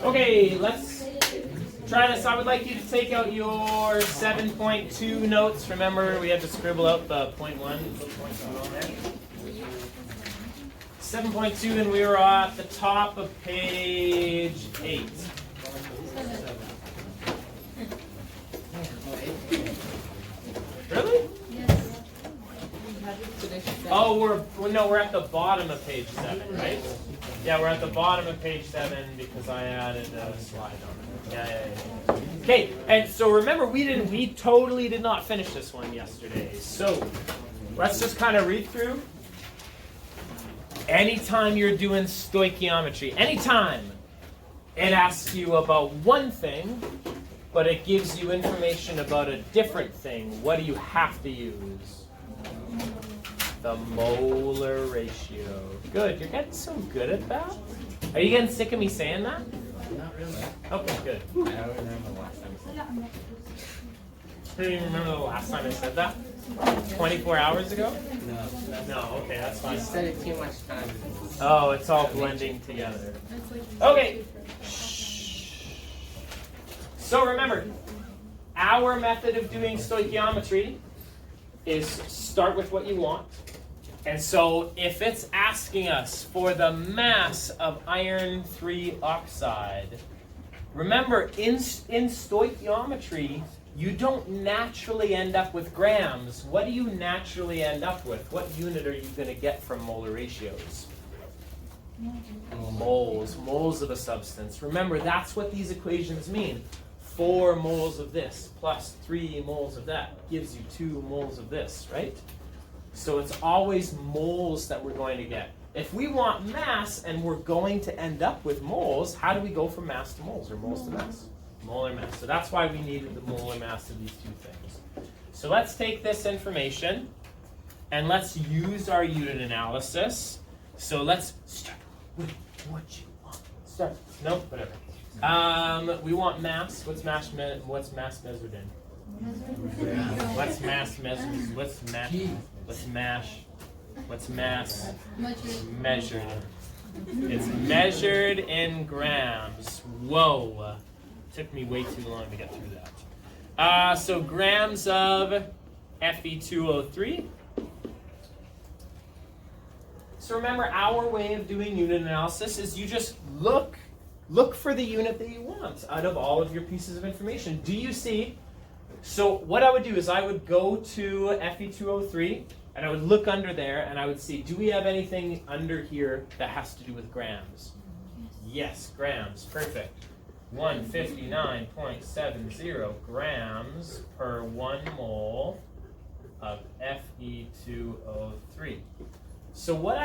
Okay, let's try this. I would like you to take out your 7.2 notes. Remember, we had to scribble out the point 1. 7.2, and we were at the top of page 8. Really? Yes. Oh, we're at the bottom of page 7, right? Yeah, we're at the bottom of page 7 because I added a slide on it. Yeah. Okay, and so remember, we totally did not finish this one yesterday. So let's just kind of read through. Anytime you're doing stoichiometry, anytime it asks you about one thing, but it gives you information about a different thing, what do you have to use? The molar ratio. Good, you're getting so good at that. Are you getting sick of me saying that? Not really. Okay, good. I don't remember the last time I said that. Do you remember the last time I said that? 24 hours ago? No. No, okay, that's fine. You said it too much time. Oh, it's all blending together. Okay. So remember, our method of doing stoichiometry is start with what you want. And so if it's asking us for the mass of iron 3 oxide, remember in stoichiometry, you don't naturally end up with grams. What do you naturally end up with? What unit are you going to get from molar ratios? Moles of a substance. Remember, that's what these equations mean. 4 moles of this plus 3 moles of that gives you 2 moles of this, right? So it's always moles that we're going to get. If we want mass and we're going to end up with moles, how do we go from mass to moles or moles to mass? Molar mass. So that's why we needed the molar mass of these two things. So let's take this information and let's use our unit analysis. So let's start with what you want. Start. No, whatever. We want mass. What's mass measured in? What's mass measured? What's mass measured in? It's measured in grams. Whoa. Took me way too long to get through that. So grams of Fe2O3. So remember, our way of doing unit analysis is you just look for the unit that you want out of all of your pieces of information. Do you see? So what I would do is I would go to Fe2O3 and I would look under there and I would see, do we have anything under here that has to do with grams? Yes, grams. Perfect. 159.70 grams per 1 mole of Fe2O3. So what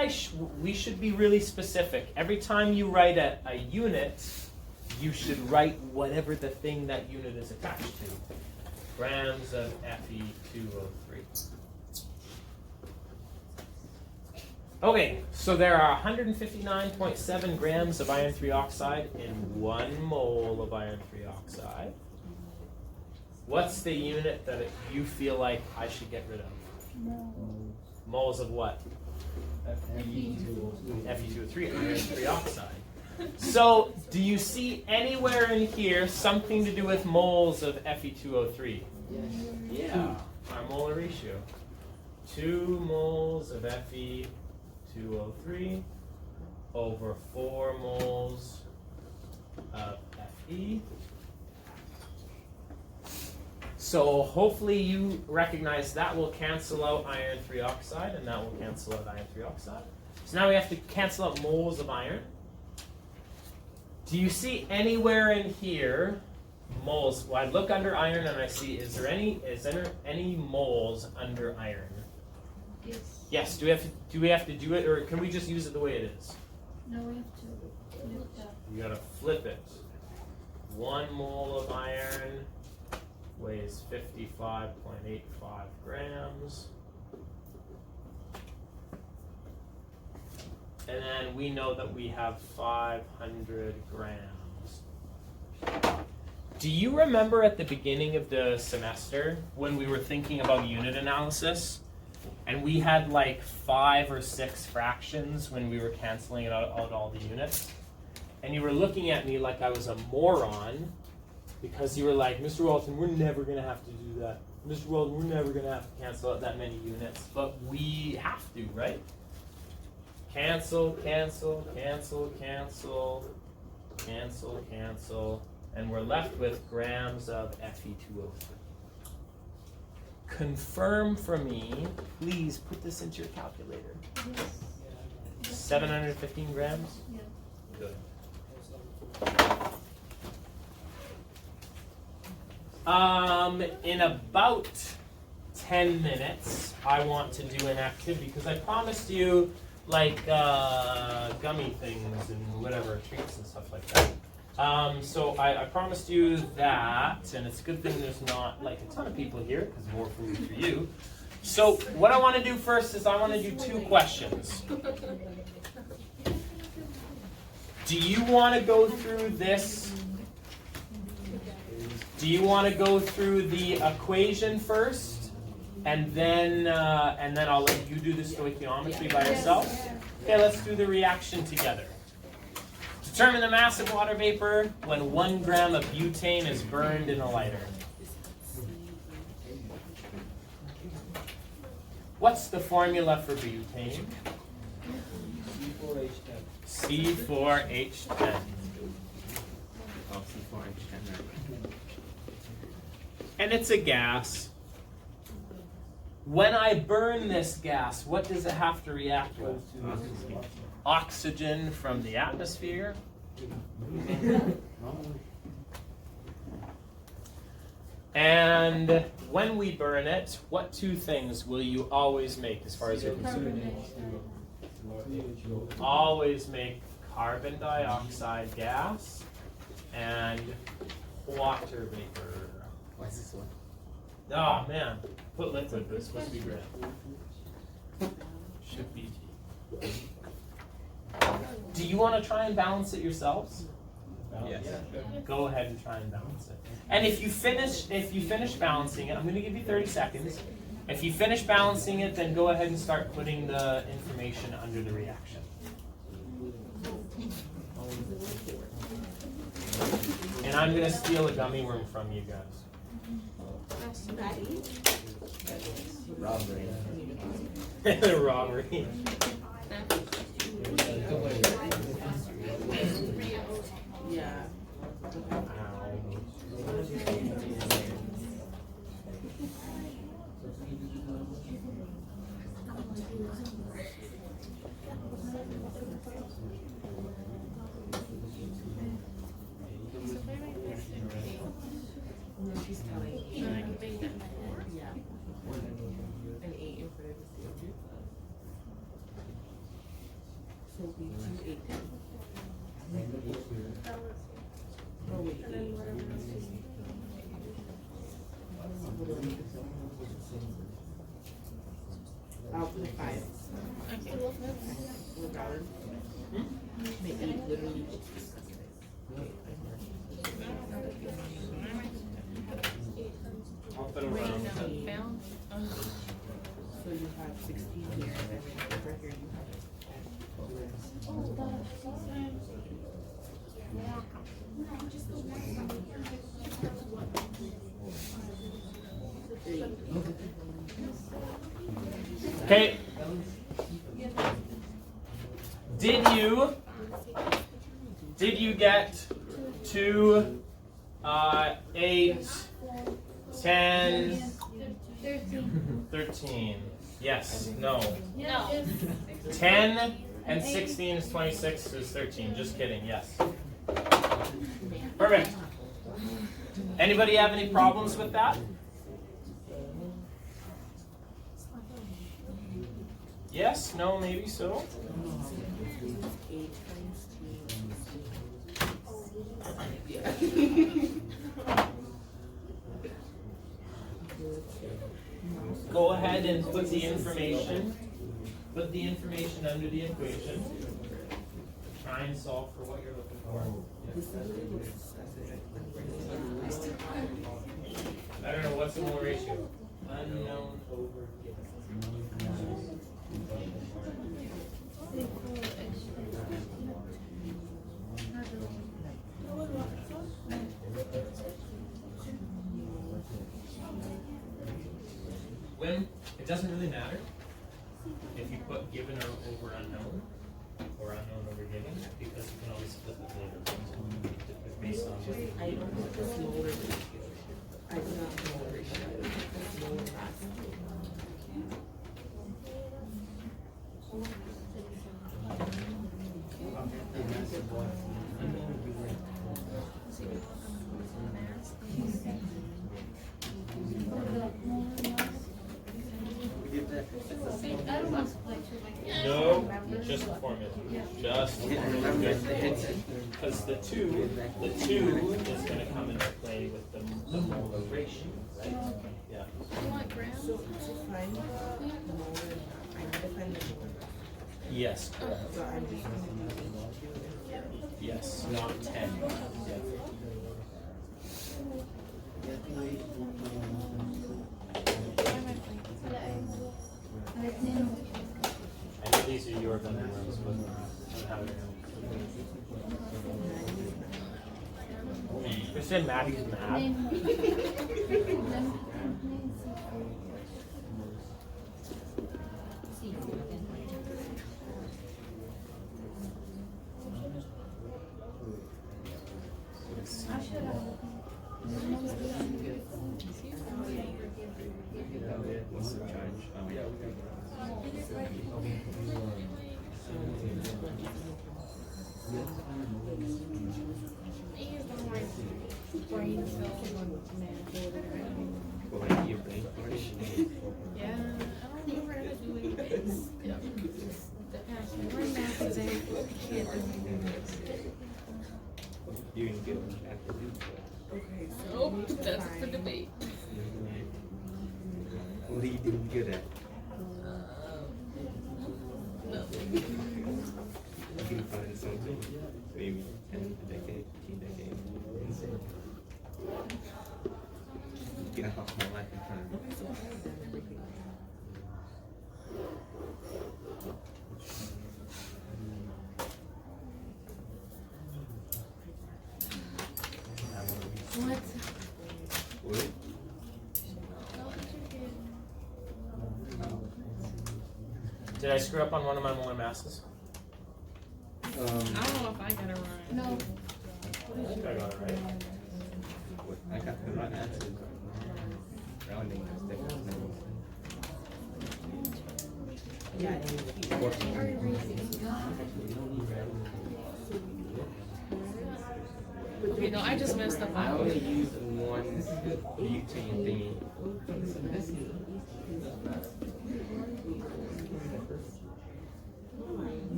we should be really specific. Every time you write a unit, you should write whatever the thing that unit is attached to. Grams of Fe2O3. Okay, so there are 159.7 grams of iron 3 oxide in 1 mole of iron 3 oxide. What's the unit that you feel like I should get rid of? Moles of what? Fe2O3, iron 3 oxide. So, do you see anywhere in here something to do with moles of Fe2O3? Yeah. Our molar ratio. 2 moles of Fe2O3 over 4 moles of Fe. So hopefully you recognize that will cancel out iron 3 oxide and that will cancel out iron 3 oxide. So now we have to cancel out moles of iron. Do you see anywhere in here moles? Well, I look under iron and I see, is there any moles under iron? Yes. Yes. Do we have to do it, or can we just use it the way it is? No, we have to flip that. You gotta flip it. 1 mole of iron weighs 55.85 grams. And then we know that we have 500 grams. Do you remember at the beginning of the semester when we were thinking about unit analysis? And we had like 5 or 6 fractions when we were canceling out all the units? and you were looking at me like I was a moron because you were like, Mr. Walton, we're never going to have to do that. Mr. Walton, we're never going to have to cancel out that many units. But we have to, right? Cancel, cancel, cancel, cancel, cancel, cancel, and we're left with grams of Fe2O3. Confirm for me, please put this into your calculator. Yes. 715 grams? Yeah. Good. In about 10 minutes, I want to do an activity because I promised you like gummy things and whatever, treats and stuff like that. So I promised you that, and it's a good thing there's not like a ton of people here because more food for you. So what I want to do first is I want to do 2 questions. Do you want to go through this? Do you want to go through the equation first, and then I'll let you do the stoichiometry by yourself? Okay, let's do the reaction together. Determine the mass of water vapor when 1 gram of butane is burned in a lighter. What's the formula for butane? C4H10. Oh, C4H10. And it's a gas. When I burn this gas, what does it have to react with? Oxygen from the atmosphere. And when we burn it, what 2 things will you always make as far as you're concerned? Always make carbon dioxide gas and water vapor. What's this one? Oh man, put liquid, but it's supposed to be gram. Should be G. Do you want to try and balance it yourselves? Yes. Go ahead and try and balance it. And if you finish balancing it, I'm going to give you 30 seconds. If you finish balancing it, then go ahead and start putting the information under the reaction. And I'm going to steal a gummy worm from you guys. Robbery. Robbery. Yeah. No, she's telling me. Yeah. An 8 in front of the CO2. So it'll be 2 8. Oh wait, 8. I'll put 5. Okay. We're valid. The 8 literally. I'll put around. So you have 16 here, and then over here you have. Okay. Did you get to 8, 10, 13? Yes. No. No. 10 and 16 is 26 is 13. Just kidding. Yes. Perfect. Anybody have any problems with that? Yes? No? Maybe so? 8 times 2. Go ahead and put the information under the equation. Try and solve for what you're looking for. I don't know, what's the mole ratio? Unknown over given. It doesn't really matter if you put given or over unknown, or unknown over given, because you can always flip it later. Based on what you I need. don't know this molar ratio. I do not know the ratio. This molar mass. No, just the formula. Just the formula. Because the two is going to come into play with the molar ratio, right? Yeah. So to find the molar, I need to find the molar. Yes. So I'm just going to use it. Yes. Not 10. Yeah. I know these are your numbers, but how do you know? You said Maddie's mad. What's the charge? What your brain portion? Yeah, I don't know where to do it. My math is You can get one after this. Okay, so Oh, we need to that's for find- debate. What are you doing good at? No. You can find something, maybe 10 a decade, 15 decades. Get off my life in front of me. So I have done everything. What? What? Did I screw up on one of my molar masses? I don't know if I got it right. No. I think I got it right. What? I got the right answer. Rounding is different. Yeah. Okay, no, I just messed up. I only use one butane thingy.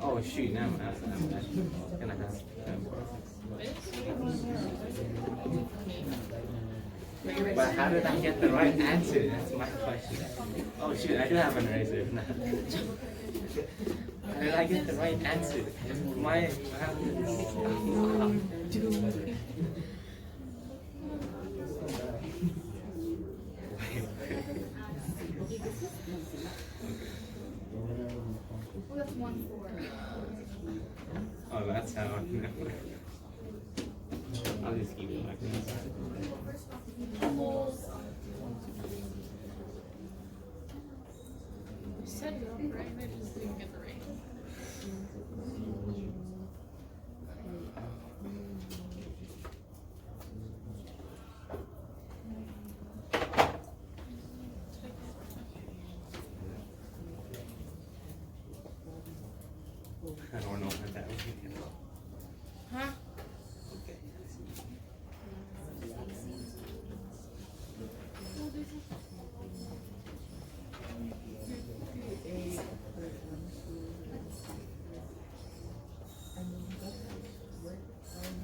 Oh shoot, now I'm actually gonna have But how did I get the right answer? That's my question. Oh shoot, I do have an eraser now. How did I get the right answer? My That's 1-4. Oh, that's how I remember. I'll just keep it like this. You said it right, I just didn't get the right. I don't know what that was. Huh? Okay.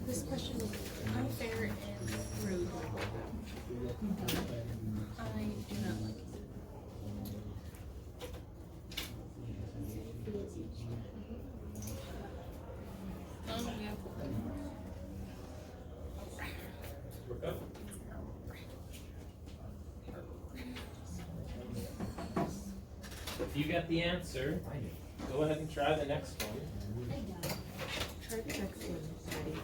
This question was unfair and rude. I do not like it. Oh, yeah. Work up. If you get the answer, go ahead and try the next one. Try the next one, Maddie.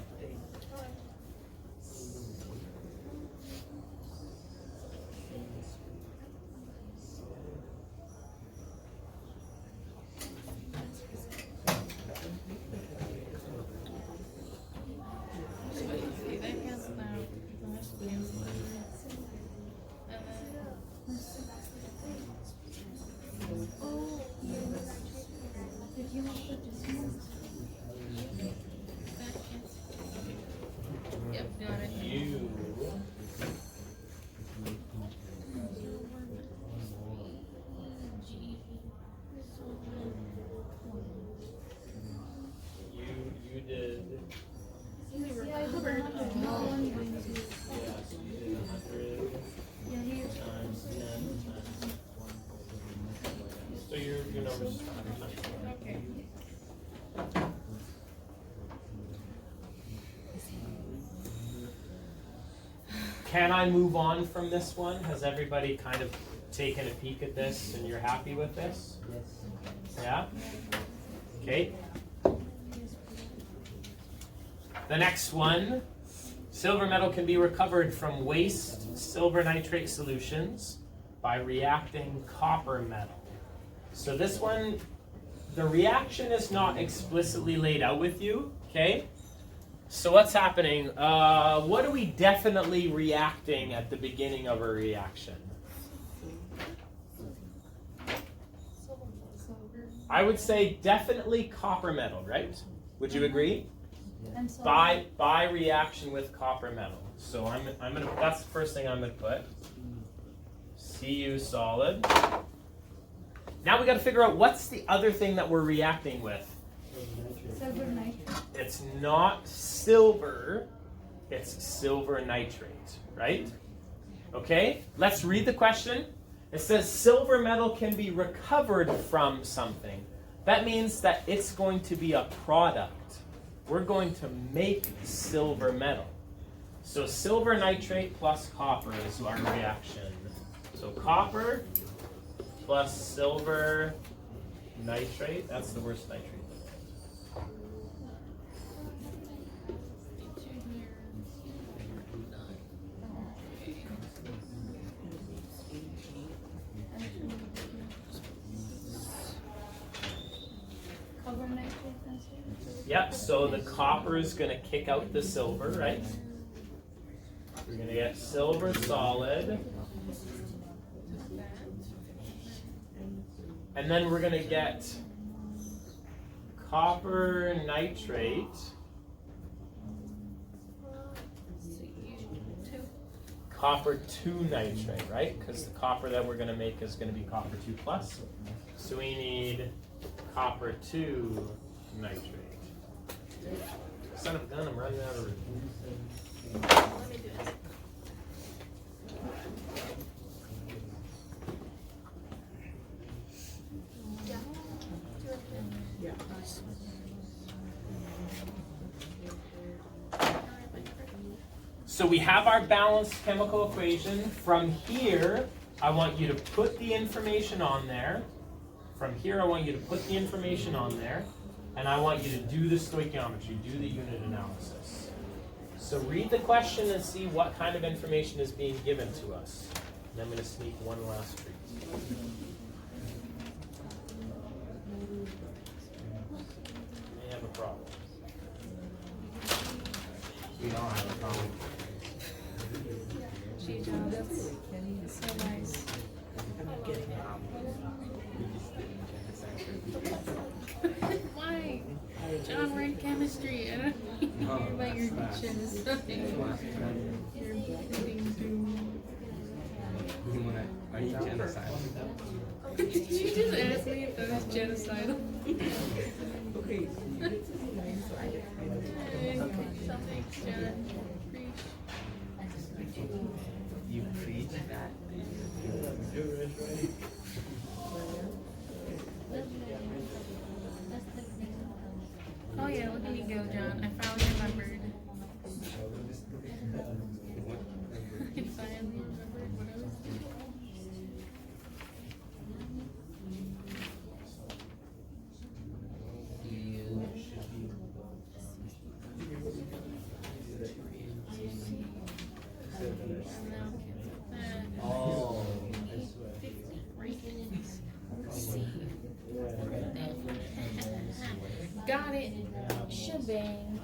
Times 10 times 1. So your number's 100 times 4. Okay. Can I move on from this one? Has everybody kind of taken a peek at this and you're happy with this? Yes. Yeah? Okay. The next one, silver metal can be recovered from waste silver nitrate solutions by reacting copper metal. So this one, the reaction is not explicitly laid out with you, okay? So what's happening? What are we definitely reacting at the beginning of a reaction? I would say definitely copper metal, right? Would you agree? By reaction with copper metal. So I'm gonna. That's the first thing I'm gonna put. Cu solid. Now we got to figure out what's the other thing that we're reacting with. Silver nitrate. It's not silver, it's silver nitrate, right? Okay, let's read the question. It says silver metal can be recovered from something. That means that it's going to be a product. We're going to make silver metal. So silver nitrate plus copper is our reaction. So copper plus silver nitrate, that's the worst nitrate. Yep, so the copper is going to kick out the silver, right? We're going to get silver solid. And then we're going to get copper nitrate. Copper 2 nitrate, right? Because the copper that we're going to make is going to be copper 2 plus. So we need copper 2 nitrate. Son of a gun, I'm running out of room. Let me do this. Yeah. So we have our balanced chemical equation. From here, I want you to put the information on there. From here, I want you to put the information on there. And I want you to do the stoichiometry, do the unit analysis. So read the question and see what kind of information is being given to us. And I'm going to sneak one last treat. We have a problem. We don't have a problem. Gee, John, that's so nice. I'm getting it. Why? John, we're in chemistry. I don't know about your genocide. You're bleeding You wanna, are you genocidal? to. Did you just ask me if that was genocidal? Okay, so you get to the line, so I get Something, John. Preach. You preach that? Oh yeah, look at me go, John. I finally remembered. I finally remembered what I was doing. Oh. Got it. Shebang.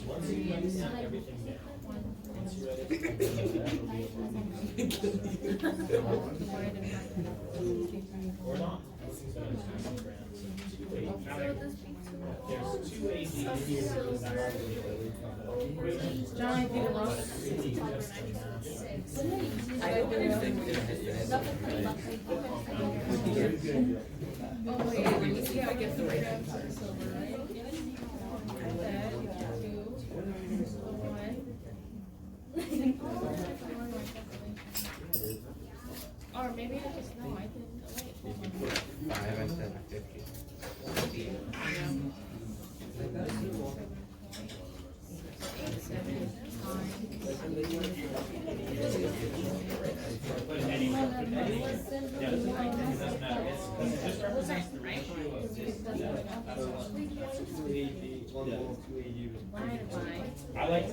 Once you write everything down, once you write everything down, or not. There's 2 AD here. John, I think wrong. Oh wait, let me see how I get the right answer. Silver, right? That, 2, 1. Or maybe I just know I can. If you put 5 instead of 50.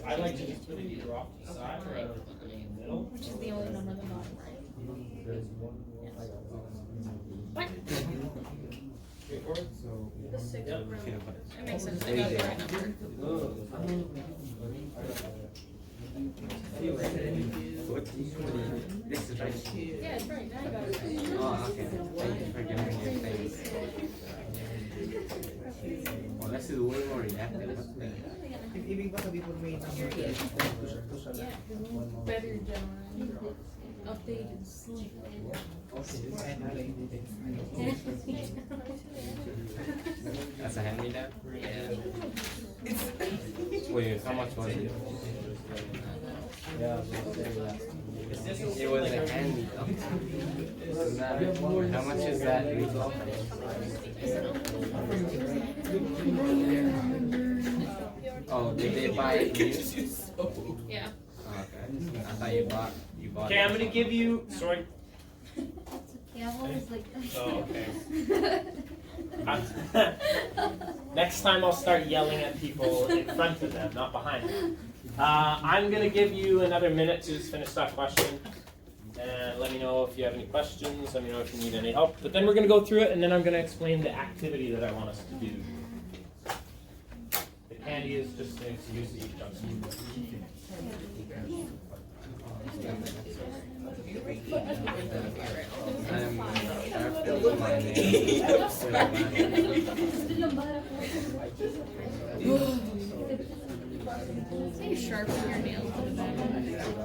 I like to just put it either off to the side or in the middle. Which is the only number on the bottom, right? What? The 6 Yep. That makes sense. I got the right number. What? This is right. Yeah, it's right. Now I got it right. Oh, okay. Thank you for giving me your face. Oh, this is way more reactive. Ibig ba sabihin mo may number? Yeah, better, John. Updated sleep. That's a hand-me-down? Yeah. Wait, how much was it? It was a hand-me-down. How much is that retail? Oh, did they buy it used? Yeah. Oh, okay. I thought you bought Okay, I'm gonna give you. Sorry. Yeah, what was like. Oh, okay. Next time I'll start yelling at people in front of them, not behind them. I'm gonna give you another minute to just finish that question. And let me know if you have any questions, let me know if you need any help. But then we're gonna go through it and then I'm gonna explain the activity that I want us to do. The candy is just an excuse to eat junk food. my Say you sharpen your nails a little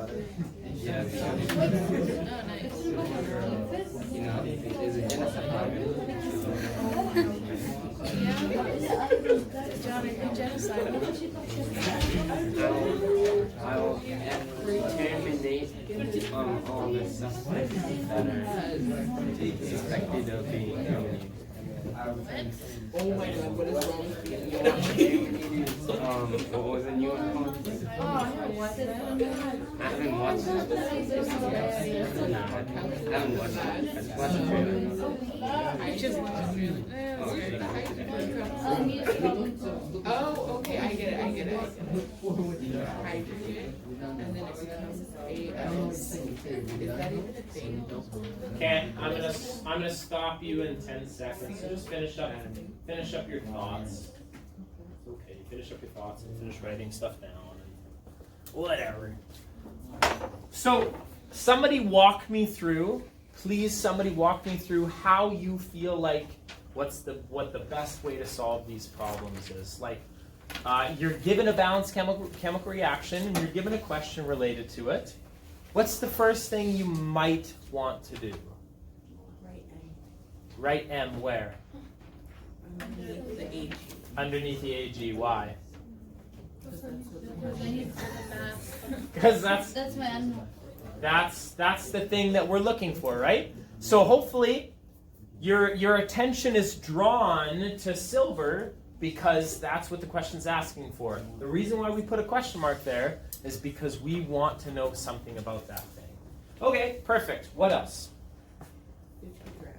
bit. Yeah, Oh, nice. you know, is it genocide? Yeah. John, are you genocidal? I will terminate all the suspects that are suspected of being terminated. Oh my god, what is wrong with you? What was the new one called? Oh, I haven't watched it. I haven't watched it. No, I haven't watched it. I just watched the trailer. I just watched it. Oh, okay, I get it. Hydrogen, and then it becomes is that even a thing? Okay, I'm gonna stop you in 10 seconds. So just finish up your thoughts. Okay, finish up your thoughts and finish writing stuff down and whatever. So somebody walk me through, please. Somebody walk me through how you feel like what the best way to solve these problems is. Like you're given a balanced chemical reaction and you're given a question related to it. What's the first thing you might want to do? Write M where? Underneath the AG. Underneath the AG. Why? Because That's my unknown. That's the thing that we're looking for, right? So hopefully your attention is drawn to silver because that's what the question's asking for. The reason why we put a question mark there is because we want to know something about that thing. Okay, perfect. What else? 50 grams.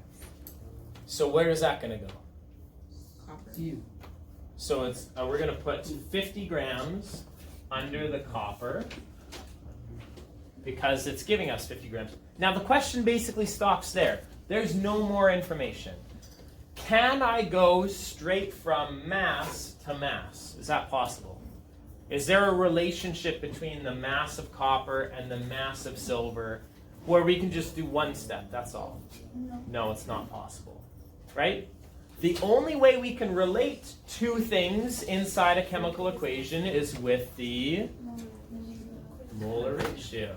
So where is that going to go? Copper. So it's we're going to put 50 grams under the copper because it's giving us 50 grams. Now the question basically stops there. There's no more information. Can I go straight from mass to mass? Is that possible? Is there a relationship between the mass of copper and the mass of silver where we can just do one step, that's all? No, it's not possible. Right? The only way we can relate two things inside a chemical equation is with the molar ratio.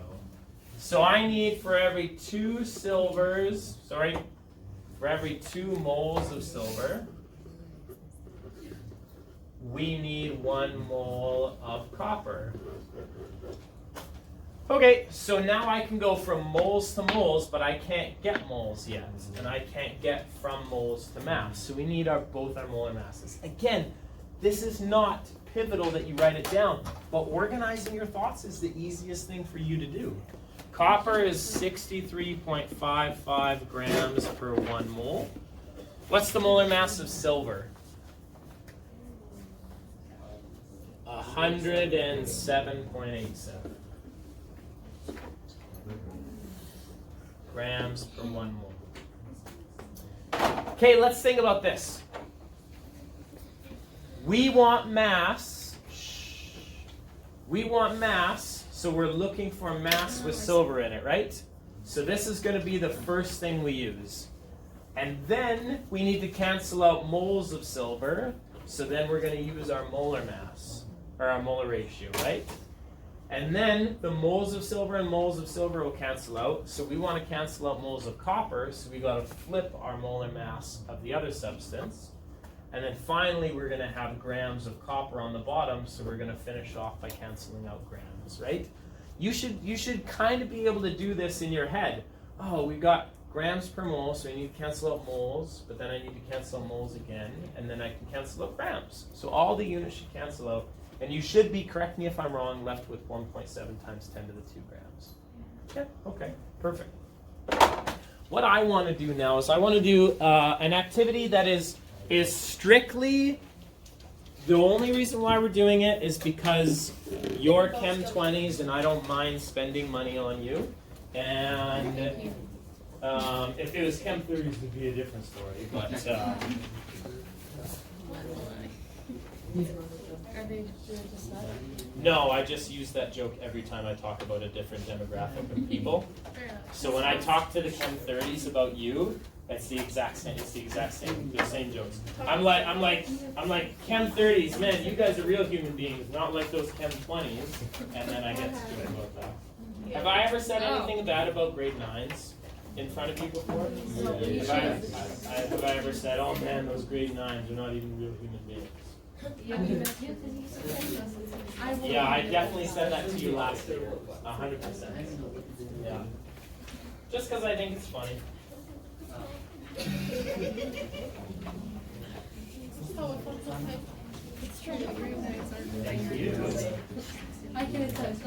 So I need for every 2 silvers, for every 2 moles of silver, we need 1 mole of copper. Okay, so now I can go from moles to moles, but I can't get moles yet. And I can't get from moles to mass. So we need both our molar masses. Again, this is not pivotal that you write it down, but organizing your thoughts is the easiest thing for you to do. Copper is 63.55 grams per 1 mole. What's the molar mass of silver? 107.87 grams per 1 mole. Okay, let's think about this. We want mass. So we're looking for mass with silver in it, right? So this is going to be the first thing we use. And then we need to cancel out moles of silver. So then we're going to use our molar mass, or our molar ratio, right? And then the moles of silver and moles of silver will cancel out. So we want to cancel out moles of copper, so we got to flip our molar mass of the other substance. And then finally we're going to have grams of copper on the bottom, so we're going to finish off by canceling out grams, right? You should kind of be able to do this in your head. Oh, we've got grams per mole, so I need to cancel out moles, but then I need to cancel out moles again, and then I can cancel out grams. So all the units should cancel out. And you should be, correct me if I'm wrong, left with 1.7 times 10 to the 2 grams. Yeah, okay, perfect. What I want to do now is I want to do an activity that is strictly, the only reason why we're doing it is because you're Chem 20s and I don't mind spending money on you. And if it was Chem 30s, it would be a different story. But Are they just that? no, I just use that joke every time I talk about a different demographic of people. So when I talk to the Chem 30s about you, it's the exact same. It's the same jokes. I'm like Chem 30s, man, you guys are real human beings, not like those Chem 20s. And then I get to joke about that. Have I ever said anything bad about grade 9s in front of you before? Have I ever said, oh man, those grade 9s are not even real human beings? Yeah, I definitely said that to you last year. 100%. Yeah. Just because I think it's funny. It's true. Thank you. I can attest.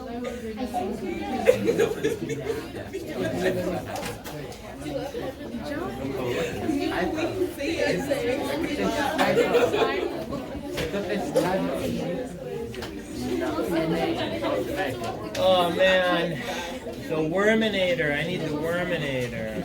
Oh man, the Worminator. I need the Worminator.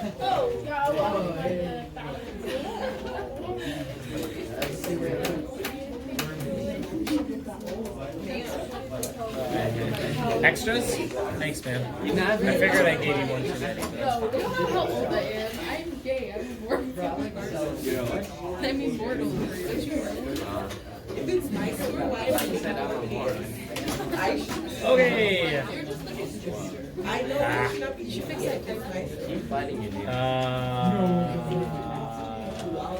Extras? Thanks, man. I figured I gave you one today. No, they don't know how old I am. I'm gay. I'm born from I mean, born over. If it's nicer, why would you say Okay. I know it should not be fixed. Keep fighting it, dude.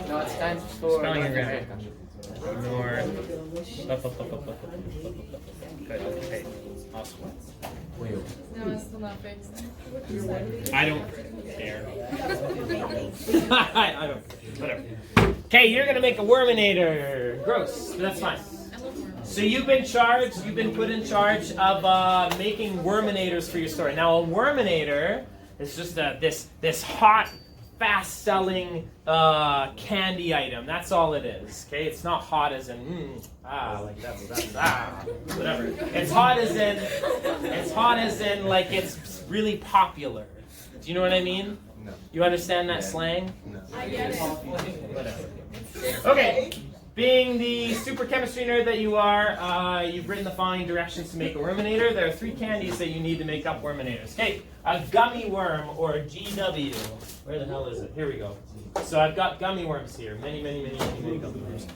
No, it's time for Spelling and grammar. North. Good. Okay. Awesome. No, it's still not fixed. I don't care. I don't care. Whatever. Okay, you're gonna make a Worminator. Gross, but that's fine. So you've been put in charge of making Worminators for your story. Now a Worminator is just this hot, fast-selling candy item. That's all it is. Okay, it's not hot as in like that's whatever. It's hot as in like it's really popular. Do you know what I mean? No. You understand that slang? No. I get it. Whatever. Okay. being the super chemistry nerd that you are, you've written the following directions to make a worminator. There are 3 candies that you need to make up worminators. Okay, a gummy worm, or GW. Where the hell is it? Here we go. So I've got gummy worms here. Many gummy worms.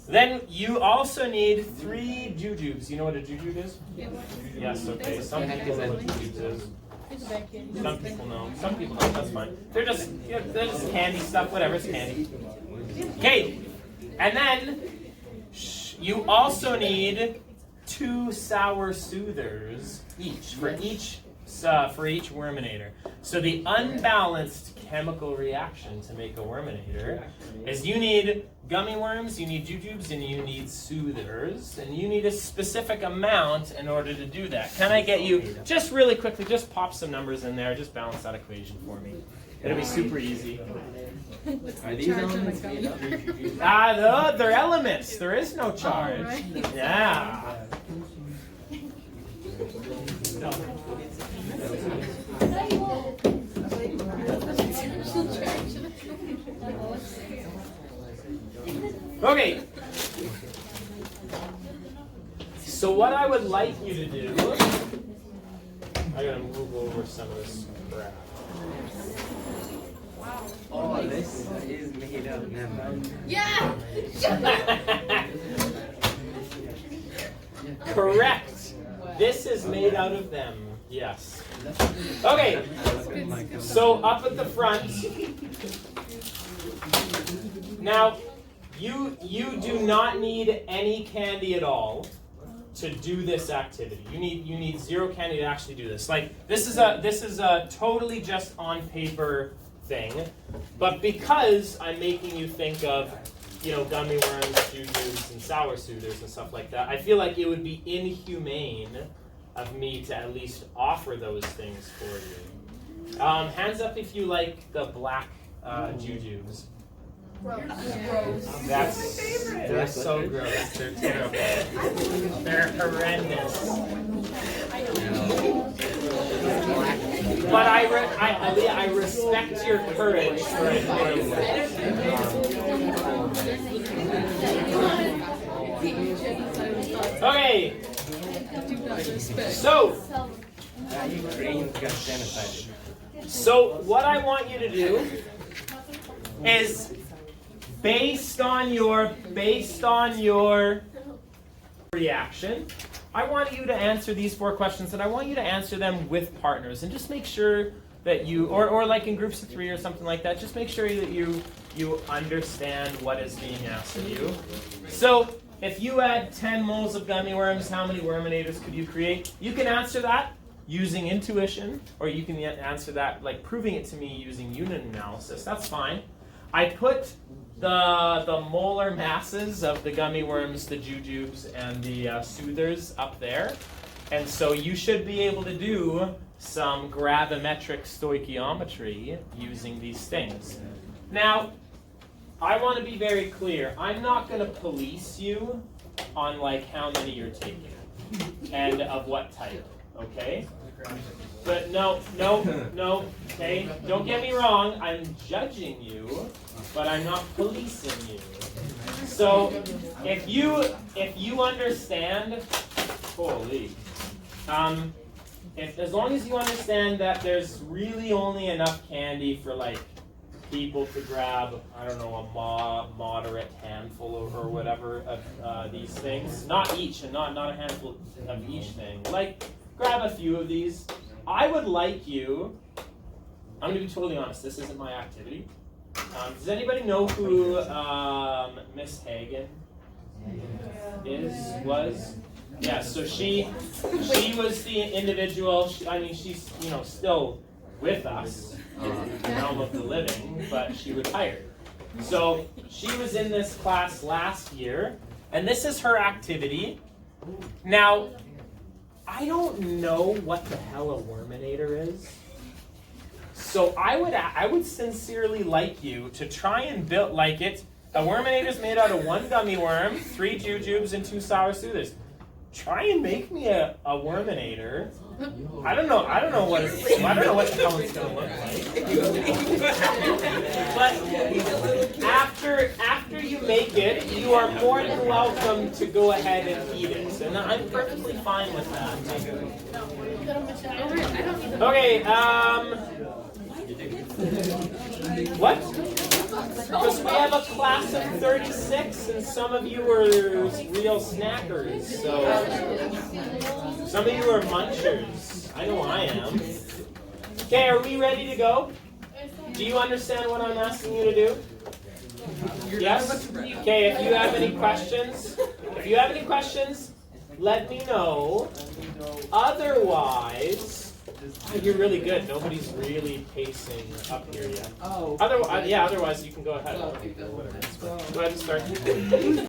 Then you also need 3 jujubes. You know what a jujube is? Yes, okay. Some people know what jujubes is. Some people know. Some people don't. That's fine. They're just candy stuff. Whatever. It's candy. Okay. And then you also need 2 sour soothers each for each worminator. So the unbalanced chemical reaction to make a worminator is you need gummy worms, you need jujubes, and you need soothers, and you need a specific amount in order to do that. Can I get you, just really quickly, just pop some numbers in there, just balance that equation for me. It'll be super easy. Are these elements made up? No, they're elements. There is no charge. Oh, right. Yeah. Okay. So what I would like you to do, I gotta move over some of this crap. Oh, this is made up now. Yeah! Correct. This is made out of them. Yes. Okay. So up at the front. Now, you do not need any candy at all to do this activity. You need 0 candy to actually do this. Like this is a totally just on paper thing, but because I'm making you think of, gummy worms, jujubes, and sour soothers and stuff like that, I feel like it would be inhumane of me to at least offer those things for you. Hands up if you like the black jujubes. They're so gross. They're terrible. They're horrendous. But I respect your courage for enjoying them. Okay. So what I want you to do is based on your reaction, I want you to answer these 4 questions, and I want you to answer them with partners, and just make sure that you, or like in groups of 3 or something like that, just make sure that you understand what is being asked of you. So if you had 10 moles of gummy worms, how many worminators could you create? You can answer that using intuition, or you can answer that like proving it to me using unit analysis. That's fine. I put the molar masses of the gummy worms, the jujubes, and the soothers up there. And so you should be able to do some gravimetric stoichiometry using these things. Now, I want to be very clear. I'm not going to police you on like how many you're taking and of what type, okay? But no, okay? Don't get me wrong, I'm judging you, but I'm not policing you. So if you understand, holy, as long as you understand that there's really only enough candy for like people to grab, I don't know, a moderate handful or whatever of these things, not each, and not a handful of each thing. Like, grab a few of these. I would like you, I'm going to be totally honest, this isn't my activity. Does anybody know who Miss Hagen was? Yeah, so she was the individual, she's, still with us in the realm of the living, but she retired. So she was in this class last year, and this is her activity. Now, I don't know what the hell a worminator is. So I would sincerely like you to try and build, like a worminator is made out of 1 gummy worm, 3 jujubes, and 2 sour soothers. Try and make me a worminator. I don't know what the hell it's gonna look like. But after after you make it, you are more than welcome to go ahead and eat it, and I'm perfectly fine with that. Okay. What? Because we have a class of 36, and some of you are real snackers. So some of you are munchers. I know I am. Okay, are we ready to go? Do you understand what I'm asking you to do? Yes? Okay, if you have any questions, let me know. Otherwise, you're really good. Nobody's really pacing up here yet. Otherwise you can go ahead. Go ahead and start.